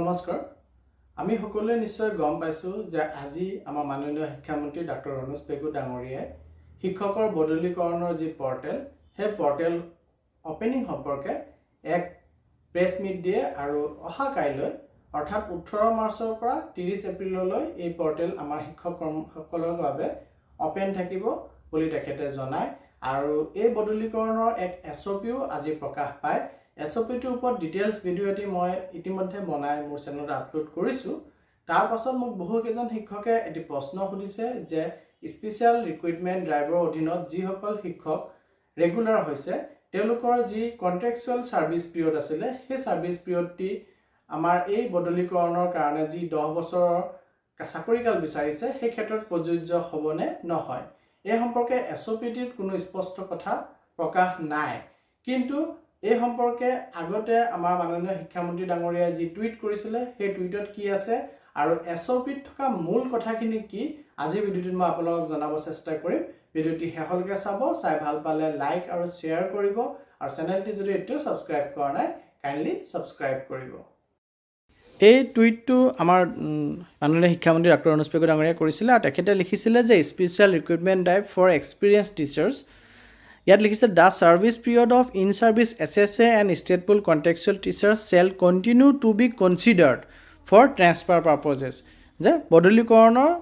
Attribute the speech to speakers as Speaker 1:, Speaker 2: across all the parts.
Speaker 1: নমস্কাৰ আমি সকলোৱে নিশ্চয় গম পাইছো যে আজি আমাৰ মাননীয় শিক্ষামন্ত্ৰী ডক্টৰ অনুজ পেগু ডাঙৰীয়াই শিক্ষকৰ বদলীকৰণৰ যি পৰ্টেল সেই পৰ্টেল ওপেনিং সম্পৰ্কে এক প্ৰেছ মিট দিয়ে আৰু অহা কাইলৈ অৰ্থাৎ 18 মাৰ্চৰ পৰা 30 এপ্ৰিললৈ এই পৰ্টেল আমাৰ শিক্ষকসকলৰ বাবে ওপেন থাকিব বুলি তেখেতে জনায় আৰু এই বদলীকৰণৰ এক এছঅপিও আজি প্ৰকাশ পায় এছঅপিটোৰ ওপৰত ডিটেইলছ ভিডিও এটি মই ইতিমধ্যে বনাই মোৰ চেনেলত আপলোড কৰিছো তাৰ পাছত মোক বহুকেইজন শিক্ষকে এটি প্ৰশ্ন সুধিছে যে স্পেশাল ৰিক্ৰুটমেন্ট ড্ৰাইভৰ অধীনত যিসকল শিক্ষক ৰেগুলাৰ হৈছে তেওঁলোকৰ যি কন্ট্ৰাকচুৱেল সাৰ্ভিস পিৰিয়ড আছিল সেই সাৰ্ভিস পিৰিয়ডটি আমাৰ এই বদলীকৰণৰ কাৰণে যি 10 বছৰৰ চাকৰিকাল বিচাৰিছে সেই ক্ষেত্ৰত প্ৰযোজ্য হ'বনে নহয় এই সম্পৰ্কে এছঅপিটিত কোনো স্পষ্ট কথা প্ৰকাশ নাই কিন্তু এই সম্পৰ্কে আগতে আমাৰ মাননীয় শিক্ষামন্ত্ৰী ডাঙৰীয়াই যি টুইট কৰিছিল সেই টুইটত কি আছে আৰু এছঅপিত থকা মূল কথাখিনি কি আজি ভিডিওটোত মই আপোনালোকক জনাব চেষ্টা কৰিম ভিডিওটি শেষলৈকে চাব চাই ভাল পালে লাইক আৰু শেয়াৰ কৰিব আৰু চেনেলটি যদি এতিয়াও সাবস্ক্ৰাইব কৰা নাই কাইন্ডলি সাবস্ক্ৰাইব কৰিব এই টুইটটো আমাৰ মাননীয় শিক্ষামন্ত্ৰী ডক্টৰ অনুজ পেগু ডাঙৰীয়াই কৰিছিল আৰু তেখেতে লিখিছিল যে special recruitment drive for experience teachers ইয়াত লিখিছে the service period of in service SSA and state pool contextual teachers shall continue to be considered for transfer purposes যে বদলীকৰণৰ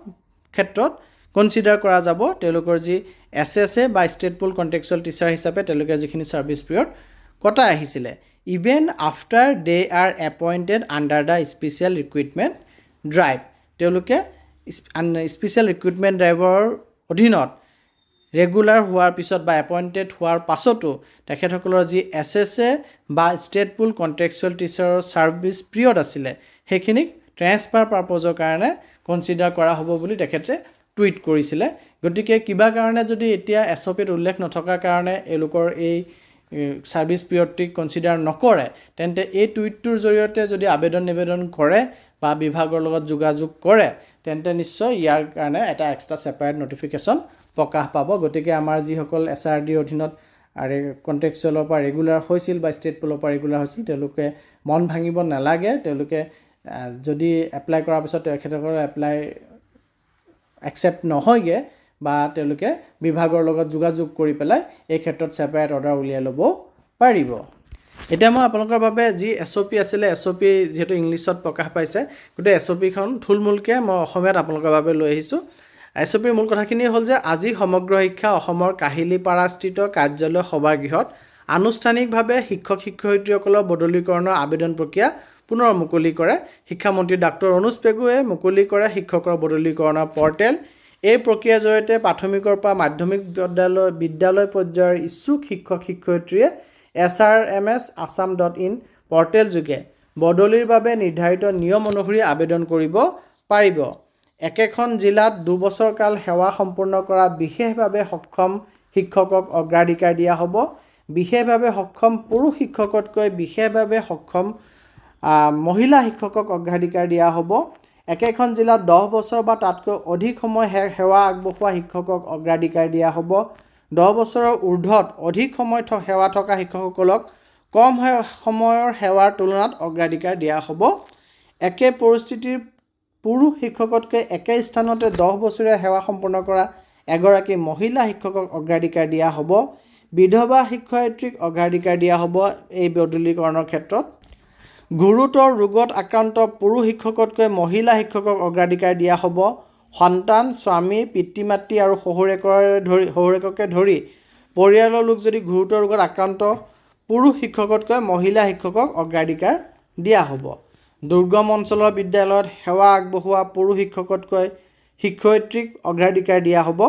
Speaker 1: ক্ষেত্ৰত কনচিডাৰ কৰা যাব তেওঁলোকৰ যি এছএছএ বা ষ্টেট পুল কণ্টেক্সুৱেল টিচাৰ হিচাপে তেওঁলোকে যিখিনি সাৰ্ভিস পিৰিয়ড কটাই আহিছিলে even after they are appointed under the special recruitment drive তেওঁলোকে স্পেচিয়েল ৰিক্ৰুটমেণ্ট ড্ৰাইভৰ অধীনত ৰেগুলাৰ হোৱাৰ পিছত বা এপইণ্টেড হোৱাৰ পাছতো তেখেতসকলৰ যি এছএছএ বা ষ্টেট পুল কণ্ট্ৰেকচুৱেল টিচাৰৰ সাৰ্ভিস পিৰিয়ড আছিলে সেইখিনিক ট্ৰেন্সফাৰ পাৰ্পজৰ কাৰণে কনচিডাৰ কৰা হ'ব বুলি তেখেতে টুইট কৰিছিলে গতিকে কিবা কাৰণে যদি এতিয়া এছঅপিত উল্লেখ নথকাৰ কাৰণে এলোকৰ এই সাৰ্ভিস পিৰিয়ডটি কনচিডাৰ নকৰে তেন্তে এই টুইটটোৰ জৰিয়তে যদি নিবেদন কৰে বা বিভাগৰ লগত যোগাযোগ কৰে তেন্তে নিশ্চয় ইয়াৰ কাৰণে এটা এক্সট্ৰা সেপাৰেট নটিফিকেশন প্ৰকাশ পাব গতিকে আমাৰ যিসকল এছআৰডিৰ অধীনত আৰু কণ্ট্ৰেকচুৱেলৰ পৰা ৰেগুলাৰ হৈছিল বা ষ্টেট পুলৰ পৰা ৰেগুলাৰ হৈছিল তেওঁলোকে মন ভাঙিব নালাগে তেওঁলোকে যদি এপ্লাই কৰাৰ পিছত তেখেতসকলৰ এপ্লাই একচেপ্ট নহয়গে বা তেওঁলোকে বিভাগৰ লগত যোগাযোগ কৰি পেলাই এই ক্ষেত্ৰত সেপাৰেট অৰ্ডাৰ উলিয়াই ল'ব পাৰিব এতিয়া মই আপোনালোকৰ বাবে যি এছঅপি আছিল এছঅপি যেহেতু ইংলিছত প্ৰকাশ পাইছে গতিকে এছঅপিখন থুলমূলকৈ মই অসমীয়াত আপোনালোকৰ বাবে লৈ আহিছোঁ এছঅপিৰ মূল কথাখিনি হ'ল যে আজি সমগ্ৰ শিক্ষা অসমৰ কাহিলীপাৰাস্থিত কাৰ্যালয় সভাগৃহত আনুষ্ঠানিকভাৱে শিক্ষক শিক্ষয়িত্ৰীসকলৰ বদলীকৰণৰ আবেদন প্ৰক্ৰিয়া পুনৰ মুকলি কৰে শিক্ষামন্ত্ৰী ডক্টৰ অনুজ পেগুৱে মুকলি কৰে শিক্ষকৰ বদলীকৰণৰ পৰ্টেল এই প্ৰক্ৰিয়াৰ জৰিয়তে প্ৰাথমিকৰ পৰা মাধ্যমিক বিদ্যালয় পৰ্যায়ৰ ইচ্ছুক শিক্ষক শিক্ষয়িত্ৰীয়ে srms.assam.in পৰ্টেল যোগে বদলিৰ বাবে নিৰ্ধাৰিত নিয়ম অনুসৰি আবেদন কৰিব পাৰিব একেখন জিলাত 2 বছৰ কাল সেৱা সম্পূৰ্ণ কৰা বিশেষভাৱে সক্ষম শিক্ষকক অগ্ৰাধিকাৰ দিয়া হ'ব বিশেষভাৱে সক্ষম পুৰুষ শিক্ষকতকৈ বিশেষভাৱে সক্ষম মহিলা শিক্ষকক অগ্ৰাধিকাৰ দিয়া হ'ব একেখন জিলাত 10 বছৰ বা তাতকৈ অধিক সময় সেৱা আগবঢ়োৱা শিক্ষকক অগ্ৰাধিকাৰ দিয়া হ'ব 10 বছৰৰ ঊৰ্ধ্বত অধিক সময় সেৱা থকা শিক্ষকসকলক কম সময়ৰ সেৱাৰ তুলনাত অগ্ৰাধিকাৰ দিয়া হ'ব একে পৰিস্থিতিৰ পুৰুষ শিক্ষকতকৈ একে স্থানতে 10 বছৰীয়া সেৱা সম্পূৰ্ণ কৰা এগৰাকী মহিলা শিক্ষকক অগ্ৰাধিকাৰ দিয়া হ'ব বিধৱা শিক্ষয়িত্ৰীক অগ্ৰাধিকাৰ দিয়া হ'ব এই বদলীকৰণৰ ক্ষেত্ৰত গুৰুতৰ ৰোগত আক্ৰান্ত পুৰুষ শিক্ষকতকৈ মহিলা শিক্ষকক অগ্ৰাধিকাৰ দিয়া হ'ব সন্তান স্বামী পিতৃ মাতৃ আৰু শহুৰেককে ধৰি পৰিয়ালৰ লোক যদি গুৰুতৰ ৰোগত আক্ৰান্ত পুৰুষ শিক্ষকতকৈ মহিলা শিক্ষকক অগ্ৰাধিকাৰ দিয়া হ'ব দুৰ্গম অঞ্চলৰ বিদ্যালয়ত সেৱা আগবঢ়োৱা পুৰুষ শিক্ষকতকৈ শিক্ষয়িত্ৰীক অগ্ৰাধিকাৰ দিয়া হ'ব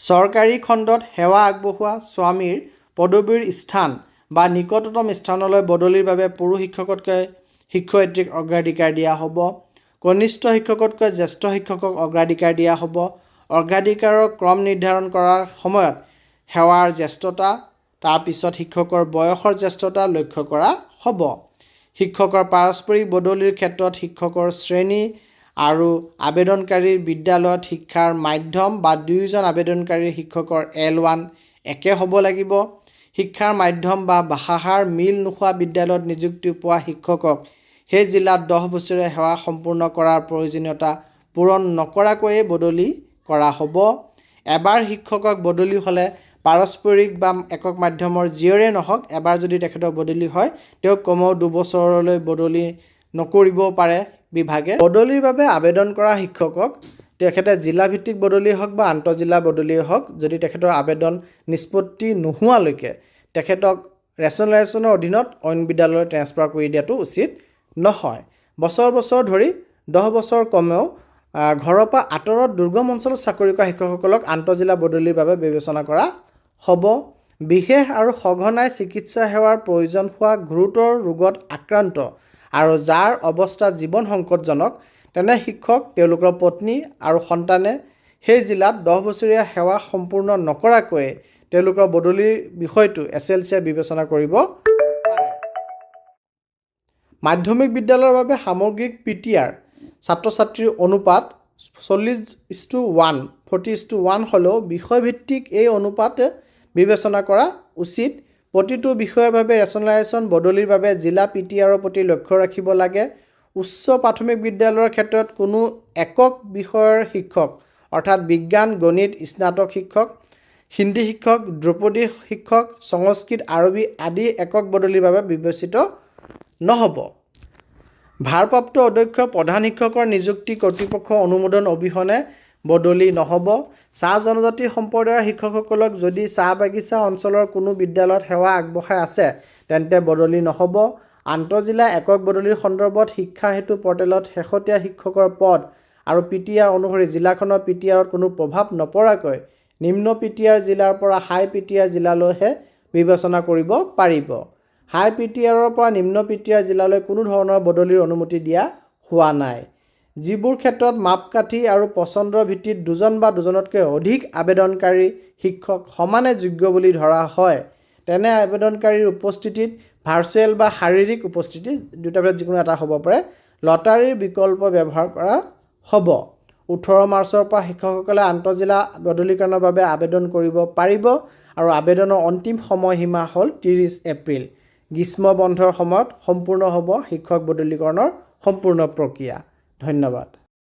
Speaker 1: চৰকাৰী খণ্ডত সেৱা আগবঢ়োৱা স্বামীৰ পদবীৰ স্থান বা নিকটতম স্থানলৈ বদলিৰ বাবে পুৰুষ শিক্ষকতকৈ শিক্ষয়িত্ৰীক অগ্ৰাধিকাৰ দিয়া হ'ব কনিষ্ঠ শিক্ষকতকৈ জ্যেষ্ঠ শিক্ষকক অগ্ৰাধিকাৰ দিয়া হ'ব অগ্ৰাধিকাৰৰ ক্ৰম নিৰ্ধাৰণ কৰাৰ সময়ত সেৱাৰ জ্যেষ্ঠতা তাৰ পিছত শিক্ষকৰ বয়সৰ জ্যেষ্ঠতা লক্ষ্য কৰা হ'ব শিক্ষকৰ পাৰস্পৰিক বদলিৰ ক্ষেত্ৰত শিক্ষকৰ শ্ৰেণী আৰু আবেদনকাৰীৰ বিদ্যালয়ত শিক্ষাৰ মাধ্যম বা দুয়োজন আবেদনকাৰীৰ শিক্ষকৰ L1 একে হ'ব লাগিব শিক্ষাৰ মাধ্যম বা ভাষাৰ মিল নোহোৱা বিদ্যালয়ত নিযুক্তি পোৱা শিক্ষকক সেই জিলাত 10 বছৰীয়া সেৱা সম্পূৰ্ণ কৰাৰ প্ৰয়োজনীয়তা পূৰণ নকৰাকৈয়ে বদলি কৰা হ'ব। এবাৰ শিক্ষকক বদলি হ'লে পাৰস্পৰিক বা একক মাধ্যমৰ যিয়েৰে নহওক এবাৰ যদি তেখেতৰ বদলি হয় তেওঁক কমেও 2 বছৰলৈ বদলি নকৰিব পাৰে বিভাগে। বদলিৰ বাবে আবেদন কৰা শিক্ষকক তেখেতে জিলাভিত্তিক বদলি হওক বা আন্তঃজিলা বদলিয়ে হওক যদি তেখেতৰ আবেদন নিষ্পত্তি নোহোৱালৈকে তেখেতক ৰেচনেলাইজেশ্যনৰ অধীনত অইন বিদ্যালয়লৈ ট্ৰেন্সফাৰ কৰি দিয়াটো উচিত নহয়। বছৰ বছৰ ধৰি 10 বছৰ কমেও ঘৰৰ পৰা আঁতৰত দুৰ্গম অঞ্চলত চাকৰি কৰা শিক্ষকসকলক আন্তঃজিলা বদলিৰ বাবে বিবেচনা কৰা হ'ব। বিশেষ আৰু সঘনাই চিকিৎসা সেৱাৰ প্ৰয়োজন হোৱা গুৰুতৰ ৰোগত আক্ৰান্ত আৰু যাৰ অৱস্থা জীৱন সংকটজনক তেনে শিক্ষক তেওঁলোকৰ পত্নী আৰু সন্তানে সেই জিলাত 10 বছৰীয়া সেৱা সম্পূৰ্ণ নকৰাকৈয়ে তেওঁলোকৰ বদলিৰ বিষয়টো SLCয়ে বিবেচনা কৰিব পাৰে। মাধ্যমিক বিদ্যালয়ৰ বাবে সামগ্ৰিক PTR ছাত্ৰ ছাত্ৰীৰ অনুপাত 40:1 40:1 হ'লেও বিষয়ভিত্তিক এই অনুপাত বিবেচনা কৰা উচিত। প্ৰতিটো বিষয়ৰ বাবে ৰেচনেলাইজেশ্যন বদলিৰ বাবে জিলা PTRৰ প্ৰতি লক্ষ্য ৰাখিব লাগে। উচ্চ প্ৰাথমিক বিদ্যালয়ৰ ক্ষেত্ৰত কোনো একক বিষয়ৰ শিক্ষক অৰ্থাৎ বিজ্ঞান, গণিত, স্নাতক শিক্ষক, হিন্দী শিক্ষক, ধ্ৰুপদী শিক্ষক, সংস্কৃত, আৰবী আদি একক বদলিৰ বাবে বিবেচিত নহ'ব। ভাৰপ্ৰাপ্ত অধ্যক্ষ প্ৰধান শিক্ষকৰ নিযুক্তি কৰ্তৃপক্ষৰ অনুমোদন অবিহনে বদলি নহ'ব। চাহ জনজাতি সম্প্ৰদায়ৰ শিক্ষকসকলক যদি চাহ বাগিচা অঞ্চলৰ কোনো বিদ্যালয়ত সেৱা আগবঢ়াই আছে তেন্তে বদলি নহ'ব। আন্তঃজিলা একক বদলিৰ সন্দৰ্ভত শিক্ষা হেতু পৰ্টেলত শেহতীয়া শিক্ষকৰ পদ আৰু PTR অনুসৰি জিলাখনৰ PTRত কোনো প্ৰভাৱ নপৰাকৈ নিম্ন PTR জিলাৰ পৰা হাই PTR জিলালৈহে বিবেচনা কৰিব পাৰিব। হাই PTRৰ পৰা নিম্ন PTR জিলালৈ কোনো ধৰণৰ বদলিৰ অনুমতি দিয়া হোৱা নাই। যিবোৰ ক্ষেত্ৰত মাপকাঠি আৰু পচন্দৰ ভিত্তিত 2জন বা 2জনতকৈ অধিক আবেদনকাৰী শিক্ষক সমানে যোগ্য বুলি ধৰা হয় তেনে আবেদনকাৰীৰ উপস্থিতিত ভাৰ্চুৱেল বা শাৰীৰিক উপস্থিতি দুটাৰ ভিতৰত যিকোনো এটা হ'ব পাৰে লটাৰীৰ বিকল্প ব্যৱহাৰ কৰা হ'ব। 18 মাৰ্চৰ পৰা শিক্ষকসকলে আন্তঃজিলা বদলীকৰণৰ বাবে আবেদন কৰিব পাৰিব আৰু আবেদনৰ অন্তিম সময়সীমা হ'ল 30 এপ্ৰিল। গ্ৰীষ্ম বন্ধৰ সময়ত সম্পূৰ্ণ হ'ব শিক্ষক বদলীকৰণৰ সম্পূৰ্ণ প্ৰক্ৰিয়া। ধন্যবাদ।